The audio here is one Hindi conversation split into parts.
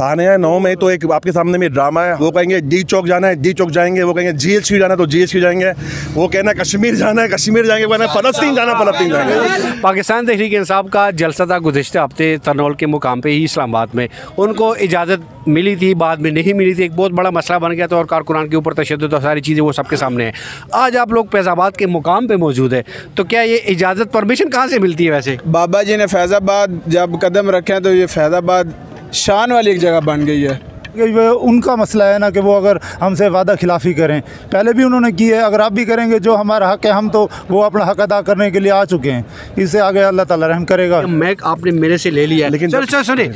थाने हैं 9 में, तो एक आपके सामने में ड्रामा है। वो कहेंगे डी चौक जाना है, डी चौक जाएंगे। वो कहेंगे GHQ जाना है तो GHQ जाएंगे। वो कहना है कश्मीर जाना है, कश्मीर जाएंगे। वो कहना है फ़लस्तीन जाना है, फ़लस्तीन जाएंगे। पाकिस्तान तहरीक इंसाफ का जलसा था गुज़िश्ता हफ्ते तरनौल के मुकाम पे ही इस्लामाबाद में। उनको इजाज़त मिली थी, बाद में नहीं मिली थी, एक बहुत बड़ा मसला बन गया था और कारकुनान के ऊपर तशद्दुद और सारी चीज़ें वो सबके सामने है। आज आप लोग फैज़ाबाद के मुकाम पे मौजूद है, तो क्या ये इजाज़त परमिशन कहाँ से मिलती है? वैसे बाबा जी ने फैज़ाबाद जब कदम रखे हैं तो ये फैज़ाबाद शान वाली एक जगह बन गई है। उनका मसला है ना कि वो अगर हमसे वादा खिलाफ़ी करें, पहले भी उन्होंने की है, अगर आप भी करेंगे जो हमारा हक़ है, हम तो वो अपना हक़ अदा करने के लिए आ चुके हैं। इससे आगे अल्लाह ताला रहम करेगा। मैक आपने मेरे से ले लिया, लेकिन चलो सुने,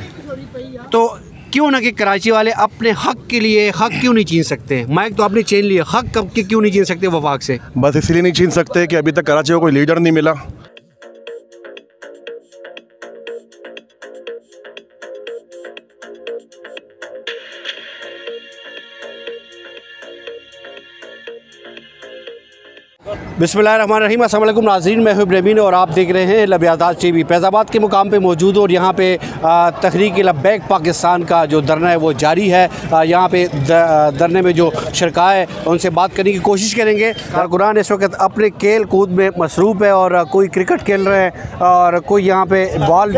तो क्यों ना कि कराची वाले अपने हक़ के लिए हक़ क्यों नहीं छीन सकते? माइक तो आपने छीन लिया, हक़ कब के क्यों नहीं छीन सकते वफाक से? बस इसलिए नहीं छीन सकते कि अभी तक कराची को कोई लीडर नहीं मिला। बिस्मिल्लाहिर्रहमानिर्रहीम, अस्सलाम वालेकुम नाज़रीन, मैं हूं इब्राहिम और आप देख रहे हैं लबयादात TV। फैज़ाबाद के मुकाम पे मौजूद और यहाँ पे तहरीक लब्बैक पाकिस्तान का जो धरना है वो जारी है। यहाँ पे धरने में जो शरका है उनसे बात करने की कोशिश करेंगे। कारकुनान इस वक्त अपने खेल कूद में मसरूफ़ है और कोई क्रिकेट खेल रहे हैं और कोई यहाँ पे बॉल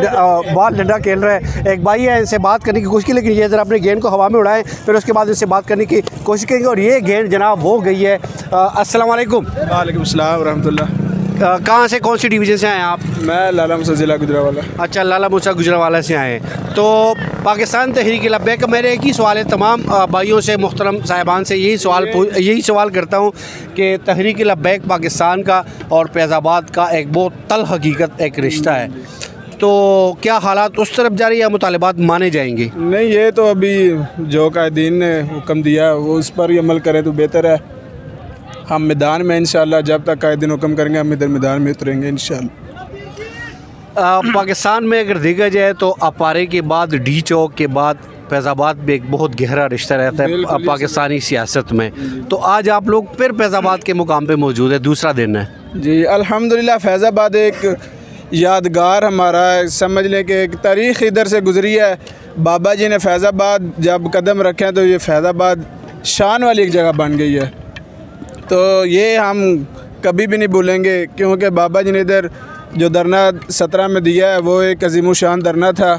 डंडा खेल रहे हैं। एक भाई है, इनसे बात करने की कोशिश की, लेकिन ये ज़रा अपने गेंद को हवा में उड़ाएँ, फिर उसके बाद इनसे बात करने की कोशिश करेंगे। और ये गेंद जनाब हो गई है। अस्सलाम वालेकुम। वालेकुम अस्सलाम रहमतुल्लाह। कहाँ से, कौन सी डिवीज़न से आए आप? मैं लाला मूसा ज़िला गुजरावाला। अच्छा, लाला मूसा गुजरावाला से आए हैं। तो पाकिस्तान तहरीक लब्बैक का मेरे एक ही सवाल है, तमाम भाइयों से, मुहतरम साहिबान से यही सवाल करता हूँ कि तहरीक लब्बैक पाकिस्तान का और फैज़ाबाद का एक बहुत तल हकीकत एक रिश्ता है, तो क्या हालात उस तरफ जा रही है या मुतालबात माने जाएंगे? नहीं, ये तो अभी जो कायदीन ने हुक्म दिया वो उस पर ही अमल करें तो बेहतर है। हम मैदान में इंशाल्लाह जब तक कायदीन हुक्म करेंगे हम इधर मैदान में उतरेंगे इंशाल्लाह। पाकिस्तान में अगर देखा जाए तो अपारे के बाद, डी चौक के बाद फैज़ाबाद में एक बहुत गहरा रिश्ता रहता है पाकिस्तानी सियासत में। तो आज आप लोग फिर फैज़ाबाद के मुकाम पे मौजूद है, दूसरा दिन है जी। अल्हम्दुलिल्लाह फैज़ाबाद एक यादगार हमारा समझ लें कि एक तारीख़ इधर से गुज़री है। बाबा जी ने फैज़ाबाद जब कदम रखे हैं तो ये फैज़ाबाद शान वाली एक जगह बन गई है। तो ये हम कभी भी नहीं भूलेंगे, क्योंकि बाबा जी ने इधर जो धरना 17 में दिया है वो एक अज़ीमुशान धरना था,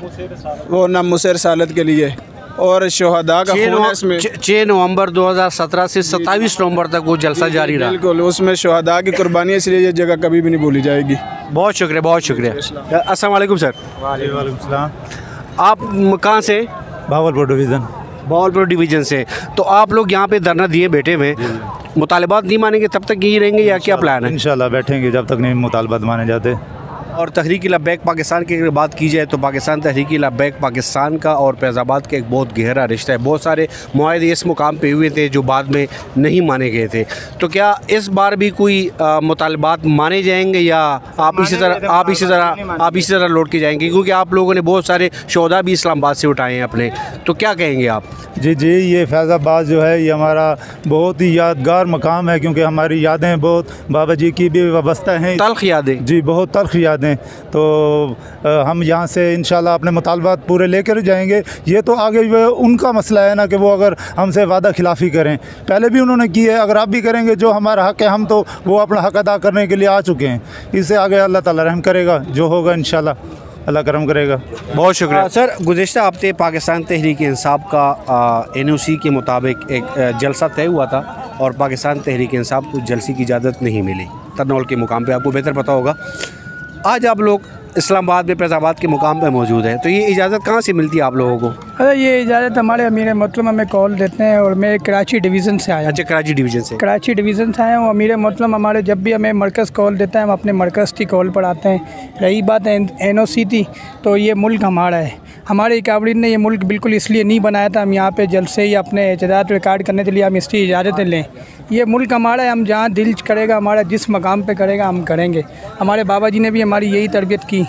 वो नामुस रसालत के लिए। और शोहदा का खून है इसमें। 6 नवंबर 2017 से 27 नवंबर तक वो जलसा जारी रहा। बिल्कुल, उसमें शोहदा की कुर्बानी, इसलिए ये जगह कभी भी नहीं भूली जाएगी। बहुत शुक्रिया, बहुत शुक्रिया। अस्सलाम वालेकुम सर। वालेकुम सलाम। आप कहाँ से? भावलपुर डिवीज़न। भावलपुर डिवीज़न से। तो आप लोग यहाँ पे धरना दिए बैठे हुए, मुतालबात नहीं मानेंगे तब तक यही रहेंगे या क्या प्लान है? इंशाल्लाह बैठेंगे जब तक नहीं मुतालबात माने जाते। और तहरीक लब्बैक पाकिस्तान की अगर बात की जाए तो पाकिस्तान तहरीक लब्बैक पाकिस्तान का और फैज़ाबाद का एक बहुत गहरा रिश्ता है। बहुत सारे मुआहदे इस मुकाम पे हुए थे जो बाद में नहीं माने गए थे। तो क्या इस बार भी कोई मुतालबात माने जाएंगे या आप इसी तरह लौट के जाएंगे? क्योंकि आप लोगों ने बहुत सारे शोहदा भी इस्लामाबाद से उठाए हैं अपने, तो क्या कहेंगे आप? जी, ये फैज़ाबाद जो है ये हमारा बहुत ही यादगार मकाम है, क्योंकि हमारी यादें बहुत बाबा जी की भी वाबस्ता हैं। तल्ख़ यादें? जी, बहुत तल्ख़ यादें। तो हम यहाँ से इंशाल्लाह अपने मुतालबात पूरे लेकर जाएंगे। ये तो आगे उनका मसला है ना कि वो अगर हमसे वादा खिलाफ़ी करें, पहले भी उन्होंने की है, अगर आप भी करेंगे जो हमारा हक़ है, हम तो वो अपना हक़ अदा करने के लिए आ चुके हैं। इससे आगे अल्लाह ताला रहम करेगा, जो होगा इंशाल्लाह अल्लाह करम करेगा। बहुत शुक्रिया सर। गुज़िश्ता हफ्ते पाकिस्तान तहरीक इंसाफ का NOC के मुताबिक एक जलसा तय हुआ था और पाकिस्तान तहरीक इंसाफ को जलसे की इजाज़त नहीं मिली तरनौल के मुकाम पे, आपको बेहतर पता होगा। आज आप लोग इस्लामाबाद में फैज़ाबाद के मुकाम पर मौजूद हैं, तो ये इजाज़त कहाँ से मिलती है आप लोगों को? अरे ये इजाज़त हमारे अमीर मोहतरम हमें कॉल देते हैं और मैं कराची डिवीज़न से आया। अच्छा, कराची डिवीज़न से? कराची डिवीज़न से आया हूँ। अमीर मोहतरम हमारे जब भी हमें मरकज़ कॉल देता है हम अपने मरकज़ की कॉल पर आते हैं। रही बात NOC थी, तो ये मुल्क हमारा है। हमारे काबरीन ने ये मुल्क बिल्कुल इसलिए नहीं बनाया था हम यहाँ पे जलसे ही अपने एतजाज रिकॉर्ड करने के लिए हम इसकी इजाज़तें लें। ये मुल्क हमारा है, हम जहाँ दिल करेगा, हमारा जिस मकाम पे करेगा हम करेंगे। हमारे बाबा जी ने भी हमारी यही तरबियत की,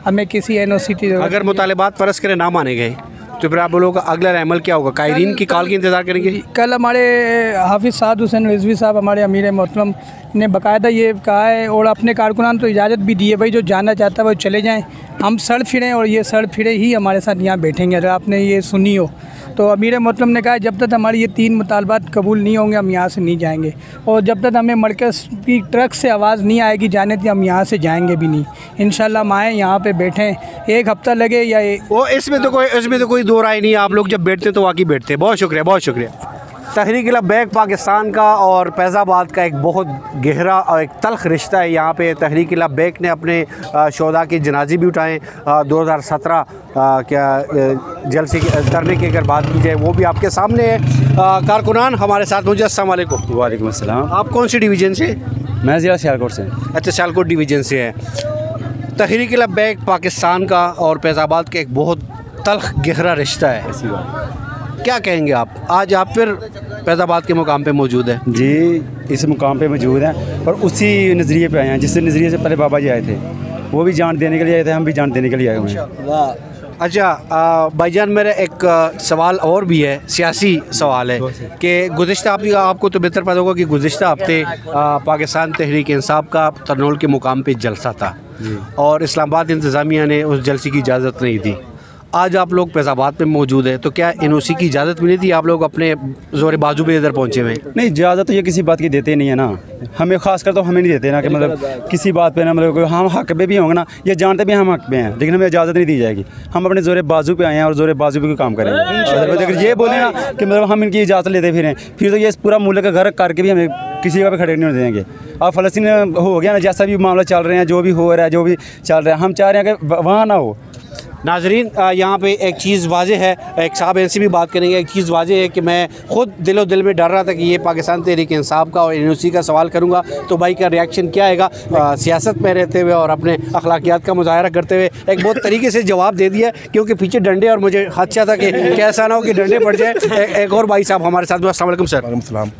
हमें किसी NOC की अगर मुतालबात फ़र्ज़ करें ना माने गए तो फिर आप लोगों का अगला अमल क्या होगा? कायरीन की कॉल की इंतज़ार करेंगे? कल हमारे हाफिज़ साद हुसैन रिजवी साहब हमारे अमीर मोहतरम ने बाकायदा ये कहा है और अपने कारकुनान तो इजाज़त भी दी है भाई जो जाना चाहता है वो चले जाएं, हम सड़ फिरें और ये सड़ फिरे ही हमारे साथ यहाँ बैठेंगे। अगर आपने ये सुनी हो तो अमीर मोहतरम ने कहा जब तक हमारी ये 3 मुतालबात कबूल नहीं होंगे हम यहाँ से नहीं जाएंगे, और जब तक हमें मरकज़ की ट्रक से आवाज़ नहीं आएगी जाने थी हम यहाँ से जाएंगे भी नहीं। इंशाल्लाह हम आएँ यहाँ पे बैठें, 1 हफ़्ता लगे या वो इसमें तो कोई दो राय नहीं है। आप लोग जब बैठते हैं तो वाकई बैठते हैं। बहुत शुक्रिया, बहुत शुक्रिया। तहरीक लब्बैक पाकिस्तान का और फैज़ाबाद का एक बहुत गहरा और एक तल्ख़ रिश्ता है। यहाँ पे तहरीक लब्बैक ने अपने शोधा के जनाजे भी उठाएँ। 2017 क्या जलसे धरने की अगर बात की जाए वो भी आपके सामने है। कारकुनान हमारे साथ मौजूद। अस्सलाम वालेकुम। वालेकुम अस्सलाम। आप कौन सी डिवीज़न से? मैं ज़िला सियालकोट से। अच्छा, सियालकोट डिवीज़न से हैं। तहरीक लब्बैक पाकिस्तान का और फैज़ाबाद का एक बहुत तल्ख़ गहरा रिश्ता है। ऐसी बात। क्या कहेंगे आप? आज आप फिर फैज़ाबाद के मुकाम पे मौजूद हैं। जी, इस मुकाम पे मौजूद हैं और उसी नज़रिए पे आए हैं जिस नज़रिए से पहले बाबा जी आए थे। वो भी जान देने के लिए आए थे, हम भी जान देने के लिए आए हुए हैं। अच्छा भाईजान, मेरा एक सवाल और भी है, सियासी सवाल है कि गुज़िश्ता आपको तो बेहतर पता होगा कि गुज़िश्ता हफ्ते पाकिस्तान तहरीक इंसाफ का तरनोल के मुकाम पे जलसा था और इस्लामाबाद इंतज़ामिया ने उस जलसे की इजाज़त नहीं दी। आज आप लोग फैज़ाबाद में मौजूद है तो क्या NOC की इजाज़त मिली थी? आप लोग अपने ज़ोर बाजू पे इधर पहुँचे हुए? नहीं, इजाज़त तो ये किसी बात की देते नहीं है ना, हमें ख़ास कर तो हमें नहीं देते ना कि मतलब किसी बात पे ना, मतलब हम हक पे भी होंगे ना, ये जानते भी हम हक पे हैं, लेकिन हमें इजाज़त नहीं दी जाएगी। हम अपने ज़ोर बाजू पे आए हैं और ज़ोर बाजू पे काम करेंगे। अगर ये बोले ना कि मतलब हम इनकी इजाज़त लेते फिर तो ये पूरा मुल्क का घर करके भी हमें किसी का भी खड़े नहीं होने देंगे। अब फ़लस्तीन हो गया ना, जैसा भी मामला चल रहे हैं, जो भी हो रहा है, जो भी चल रहा है, हम चाह रहे हैं कि वहाँ ना हो। नाजरीन, यहाँ पे एक चीज़ वाज़ेह है, एक साहब इनसे भी बात करेंगे। एक चीज़ वाज़ेह है कि मैं ख़ुद दिलो दिल में डर रहा था कि ये पाकिस्तान तहरीक इंसाफ का और NOC का सवाल करूँगा तो भाई का रिएक्शन क्या आएगा। सियासत में रहते हुए और अपने अखलाकियात का मुजाहरा करते हुए एक बहुत तरीके से जवाब दे दिया, क्योंकि पीछे डंडे और मुझे खदशा था कि कैसा ना हो कि डंडे पड़ जाए। एक और भाई साहब हमारे साथ। अस्सलाम वालेकुम सर। वालेकुम।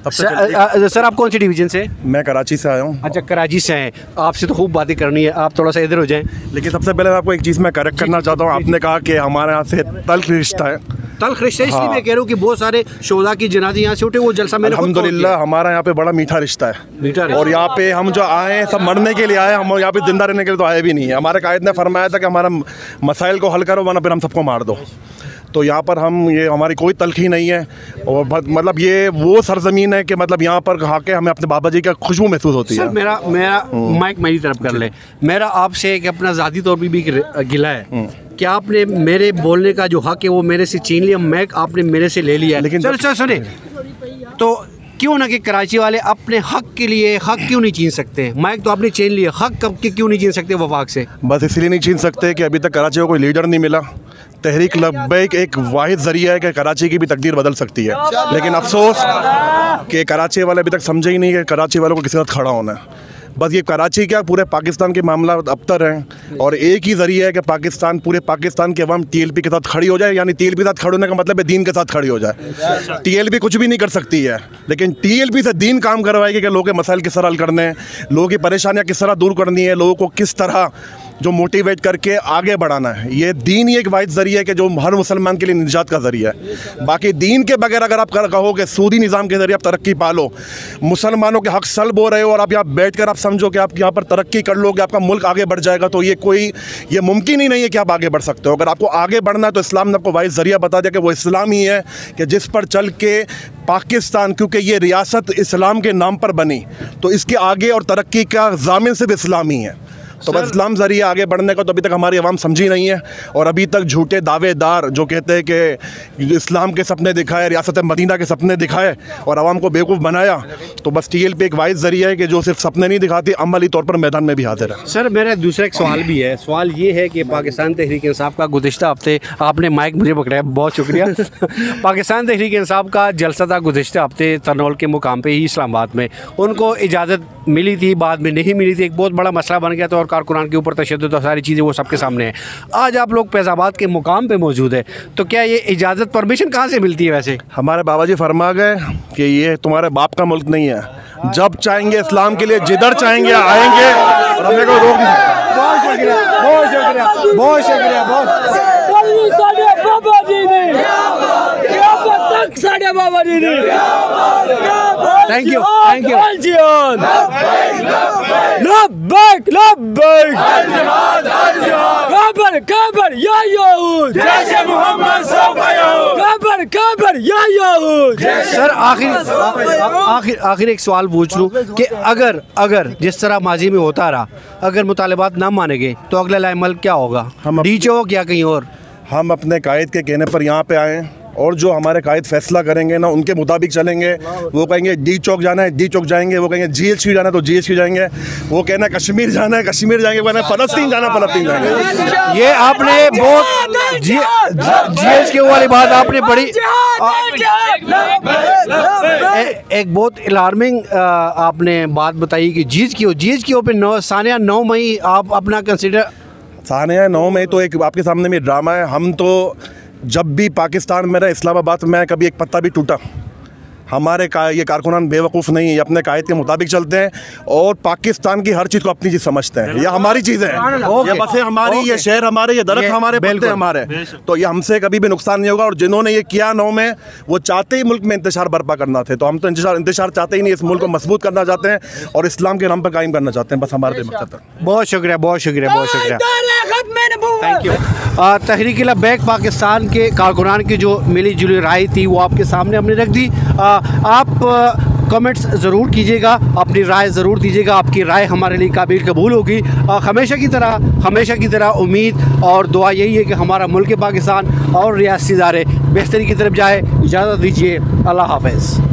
सर आप कौन सी डिवीज़न से? मैं कराची से आया हूँ। अच्छा, कराची से हैं। आपसे तो खूब बातें करनी है, आप थोड़ा सा इधर हो जाएं। लेकिन सबसे पहले मैं आपको एक चीज़ मैं करेक्ट करना चाहता हूँ। आपने कहा कि हमारे यहाँ से तल्ख़ रिश्ता है। तल्ख़ रिश्ता इसलिए मैं कह रहा हूँ कि बहुत सारे शोधा की जनाजे यहाँ से उठे, वो जलसा मैंने अल्हम्दुलिल्लाह हमारा यहाँ पे बड़ा मीठा रिश्ता है। मीठा और यहाँ पे हम जो आए हैं सब मरने के लिए आए, हम यहाँ पे ज़िंदा रहने के लिए तो आए भी नहीं है। हमारे कायद ने फरमाया था कि हमारा मसाइल को हल करो वरना फिर हम सबको मार दो। तो यहाँ पर हम ये हमारी कोई तलखी नहीं है और मतलब ये वो सरजमीन है कि मतलब यहाँ पर आके हमें अपने बाबा जी का खुशबू महसूस होती है। सर मेरा माइक मेरी तरफ कर ले। मेरा आपसे एक अपना ज़ाती तौर पर भी गिला है कि आपने मेरे बोलने का जो हक है वो मेरे से छीन लिया, माइक आपने मेरे से ले लिया। लेकिन सर सुने तो क्यों ना कि कराची वाले अपने हक के लिए हक क्यों नहीं छीन सकते? माइक तो आपने छीन लिया, हक कब के क्यों नहीं छीन सकते वफाक से? बस इसलिए नहीं छीन सकते कि अभी तक कराची को कोई लीडर नहीं मिला। तहरीक लब्बैक एक वाहिद ज़रिया है कि कराची की भी तकदीर बदल सकती है, लेकिन अफसोस कि कराची वाले अभी तक समझे ही नहीं कि कराची वालों को किसी साथ खड़ा होना है। बस ये कराची क्या पूरे पाकिस्तान के मामला अबतर हैं और एक ही ज़रिया है कि पाकिस्तान पूरे पाकिस्तान के अवाम TLP के साथ खड़ी हो जाए। यानी TLP के साथ खड़े होने का मतलब है दीन के साथ खड़ी हो जाए। TLP कुछ भी नहीं कर सकती है, लेकिन TLP से दीन काम करवाएगी कि लोगों के मसाइल किस तरह हल करने हैं, लोगों की परेशानियाँ किस तरह दूर करनी है, लोगों को किस तरह जो मोटिवेट करके आगे बढ़ाना है। ये दीन ही एक वाहिद ज़रिया है कि जो हर मुसलमान के लिए निजात का ज़रिया है। बाकी दीन के बगैर अगर आप कहो कि सूदी निज़ाम के ज़रिए आप तरक्की पालो, मुसलमानों के हक सल्ब हो रहे हो और आप यहाँ बैठ कर आप समझो कि आप यहाँ पर तरक्की कर लोगे, आपका मुल्क आगे बढ़ जाएगा, तो ये मुमकिन ही नहीं है कि आप आगे बढ़ सकते हो। अगर आपको आगे बढ़ना है तो इस्लाम ने आपको वाहिद ज़रिया बता दिया कि वो इस्लाम ही है कि जिस पर चल के पाकिस्तान, क्योंकि ये रियासत इस्लाम के नाम पर बनी, तो इसके आगे और तरक्की का ज़ामिन सिर्फ इस्लाम ही है। तो बस इस्लाम ज़रिए आगे बढ़ने का तो अभी तक हमारी आवाम समझी नहीं है और अभी तक झूठे दावेदार जो कहते हैं कि इस्लाम के सपने दिखाए, रियासत मदीना के सपने दिखाए और आवाम को बेवकूफ़ बनाया, तो बस TLP एक वाहिद ज़रिया है कि जो सिर्फ सपने नहीं दिखाती, अमली तौर पर मैदान में भी हाजिर है। सर मेरा दूसरा एक सवाल भी है। सवाल ये है कि पाकिस्तान तहरीक इंसाफ का गुज़िश्ता हफ्ते, आपने माइक मुझे पकड़ाया, बहुत शुक्रिया। पाकिस्तान तहरीक इंसाफ का जलसा था गुज़िश्ता हफ्ते तरनोल के मुकाम पे ही इस्लामाबाद में। उनको इजाज़त मिली थी, बाद में नहीं मिली थी, एक बहुत बड़ा मसला बन गया था और कारकुनान के ऊपर तशद्दुद और सारी चीज़ें वो सबके सामने है। आज आप लोग फैज़ाबाद के मुकाम पे मौजूद है, तो क्या ये इजाज़त परमिशन कहाँ से मिलती है? वैसे हमारे बाबा जी फरमा गए कि ये तुम्हारे बाप का मुल्क नहीं है, जब चाहेंगे इस्लाम के लिए जिधर चाहेंगे आएंगे और हमें कोई रोक नहीं। बहुत शुक्रिया, बहुत शुक्रिया, बहुत शुक्रिया, बहुत बाबा जी ने thank you, thank you. Sir आखिर एक सवाल पूछ लूँ कि अगर जिस तरह माजी में होता रहा, अगर मुतालबात ना माने गए तो अगला अमल क्या होगा? हम डीजे हो क्या कहीं और? हम अपने कायद के कहने पर यहाँ पे आए हैं और जो हमारे कायद फैसला करेंगे ना उनके मुताबिक चलेंगे। वो कहेंगे डी चौक जाना है डी चौक जाएंगे, वो कहेंगे GHQ जाना है तो GHQ जाएंगे, वो कहना है कश्मीर जाना है कश्मीर जाएंगे, वो कहना है फ़लस्तीन जाना है फ़लस्तीन जाएंगे। ये आपने बहुत GHQ वाली बात आपने बड़ी एक बहुत अलार्मिंग आपने बात बताई कि GHQ पे सानिया 9 मई आप अपना कंसिडर। सानिया 9 मई तो एक आपके सामने में ड्रामा है। हम तो जब भी पाकिस्तान में रहे, इस्लामाबाद में कभी एक पत्ता भी टूटा, हमारे ये कारकुनान बेवकूफ़ नहीं है, ये अपने कायद के मुताबिक चलते हैं और पाकिस्तान की हर चीज़ को अपनी चीज़ समझते हैं। ये हमारी चीज़ें हैं, ये बसें हमारी, ये शहर हमारे, ये दरख्त हमारे, पत्ते हमारे, तो ये हमसे कभी भी नुकसान नहीं होगा। और जिन्होंने ये किया 9 में, वो चाहते ही मुल्क में इंतशार बर्पा करना थे, तो हम तो इंतशार चाहते ही नहीं, इस मुल्क को मजबूत करना चाहते हैं और इस्लाम के नाम पर कायम करना चाहते हैं, बस हमारे मकसद है। बहुत शुक्रिया, बहुत शुक्रिया, बहुत शुक्रिया, थैंक यू। तहरीक लब्बैक पाकिस्तान के कारकुनान की जो मिली जुली राय थी वो आपके सामने हमने रख दी। आप कमेंट्स ज़रूर कीजिएगा, अपनी राय ज़रूर दीजिएगा, आपकी राय हमारे लिए काबिल कबूल होगी। हमेशा की तरह उम्मीद और दुआ यही है कि हमारा मुल्क पाकिस्तान और रियासती इदारे बेहतरी की तरफ जाए। इजाज़त दीजिए, अल्लाह हाफ़िज़।